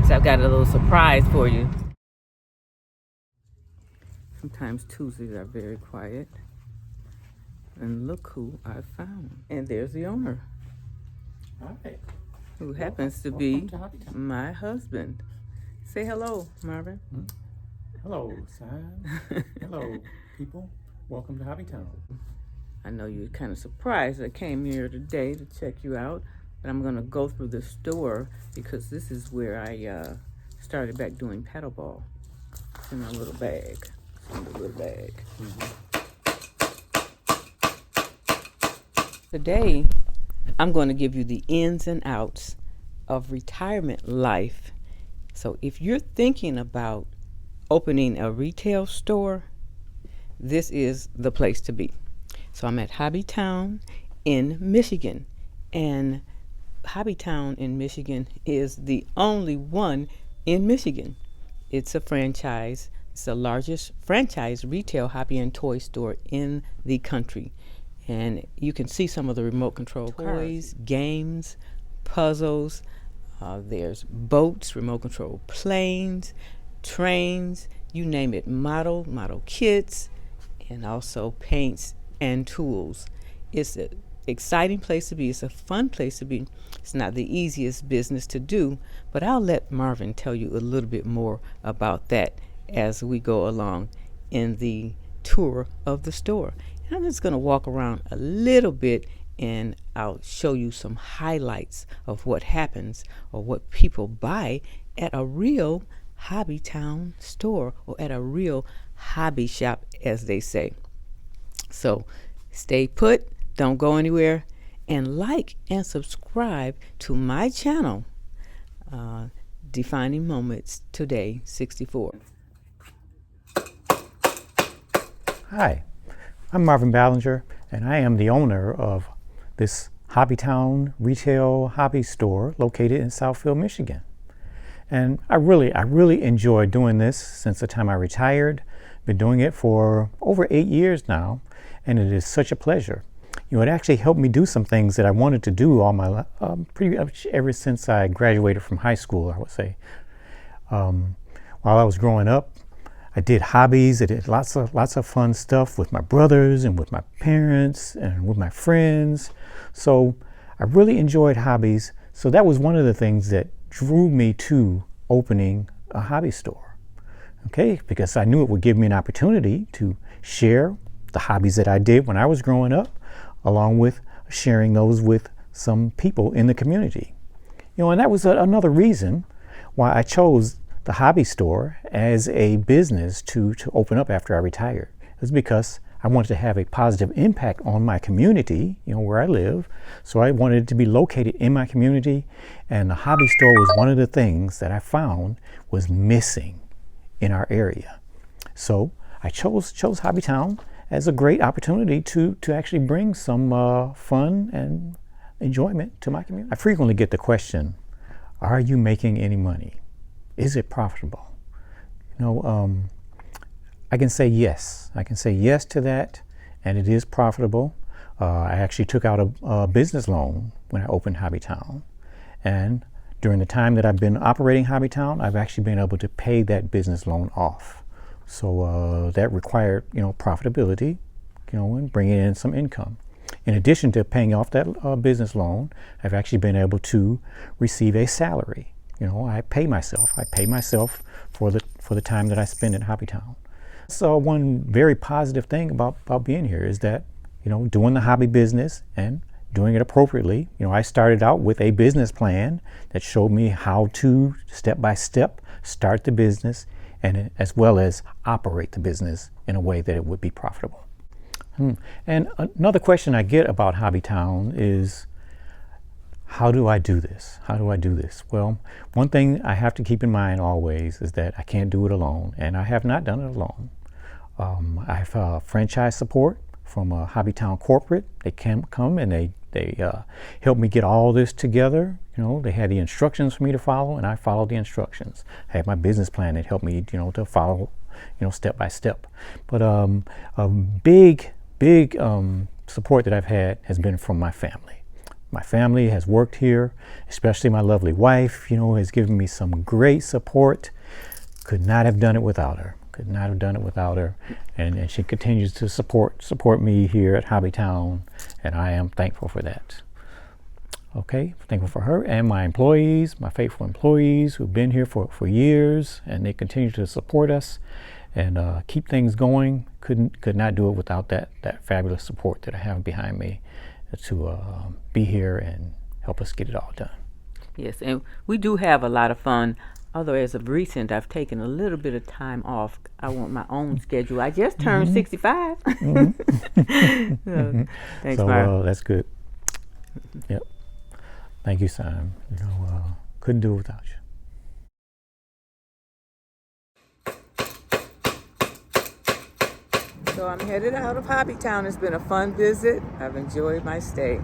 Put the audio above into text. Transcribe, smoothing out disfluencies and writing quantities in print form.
So I've got a little surprise for you. Sometimes Tuesdays are very quiet. And look who I found. And there's the owner. Hi. Who happens to be my husband. Say hello, Marvin. Hello, Sam. Hello, people. Welcome to HobbyTown. I know you're kind of surprised I came here today to check you out, but I'm going to go through the store because this is where I started back doing paddleball. It's in my little bag. It's in the little bag. Today, I'm going to give you the ins and outs of retirement life. So if you're thinking about opening a retail store, this is the place to be. So I'm at HobbyTown in Michigan, and HobbyTown in Michigan is the only one in Michigan. It's a franchise. It's the largest franchise retail hobby and toy store in the country. And you can see some of the remote control toys, games, puzzles. There's boats, remote control planes, trains, you name it, model kits, and also paints and tools. It's an exciting place to be. It's a fun place to be. It's not the easiest business to do, but I'll let Marvin tell you a little bit more about that as we go along in the tour of the store. And I'm just going to walk around a little bit and I'll show you some highlights of what happens or what people buy at a real HobbyTown store or at a real hobby shop, as they say. So stay put, don't go anywhere, and like and subscribe to my channel, Defining Moments Today 64. Hi, I'm Marvin Ballinger, and I am the owner of this HobbyTown retail hobby store located in Southfield, Michigan. And I really enjoy doing this since the time I retired. Been doing it for over 8 years now, and it is such a pleasure. You know, it actually helped me do some things that I wanted to do all my pretty much ever since I graduated from high school, I would say. While I was growing up, I did hobbies. I did lots of fun stuff with my brothers and with my parents and with my friends. So I really enjoyed hobbies. So that was one of the things that drew me to opening a hobby store. Okay, because I knew it would give me an opportunity to share the hobbies that I did when I was growing up, along with sharing those with some people in the community. You know, and that was another reason why I chose the hobby store as a business to open up after I retired. It was because I wanted to have a positive impact on my community, you know, where I live. So I wanted it to be located in my community, and the hobby store was one of the things that I found was missing in our area. So I chose HobbyTown as a great opportunity to actually bring some fun and enjoyment to my community. I frequently get the question, are you making any money? Is it profitable? You know, I can say yes. I can say yes to that, and it is profitable. I actually took out a business loan when I opened HobbyTown, and during the time that I've been operating HobbyTown, I've actually been able to pay that business loan off. So that required, you know, profitability, you know, and bringing in some income. In addition to paying off that business loan, I've actually been able to receive a salary. You know, I pay myself for the time that I spend at HobbyTown. So one very positive thing about being here is that, you know, doing the hobby business and doing it appropriately. You know, I started out with a business plan that showed me how to step by step start the business and as well as operate the business in a way that it would be profitable. And another question I get about HobbyTown is, how do I do this? How do I do this? Well, one thing I have to keep in mind always is that I can't do it alone, and I have not done it alone. I have franchise support from HobbyTown Corporate. They can come and they help me get all this together. You know, they had the instructions for me to follow, and I followed the instructions. I had my business plan that helped me, you know, to follow, you know, step by step. But a big support that I've had has been from my family. My family has worked here, especially my lovely wife, has given me some great support. Could not have done it without her. Could not have done it without her. And she continues to support me here at HobbyTown, and I am thankful for that. Okay, thankful for her and my employees, my faithful employees who've been here for years, and they continue to support us and keep things going. Could not do it without that fabulous support that I have behind me to be here and help us get it all done. Yes, and we do have a lot of fun. Although as of recent, I've taken a little bit of time off. I want my own schedule. I just turned 65. So, thanks, Marv. That's good. Yep. Thank you, Sam. Couldn't do it without you. So I'm headed out of HobbyTown. It's been a fun visit. I've enjoyed my stay.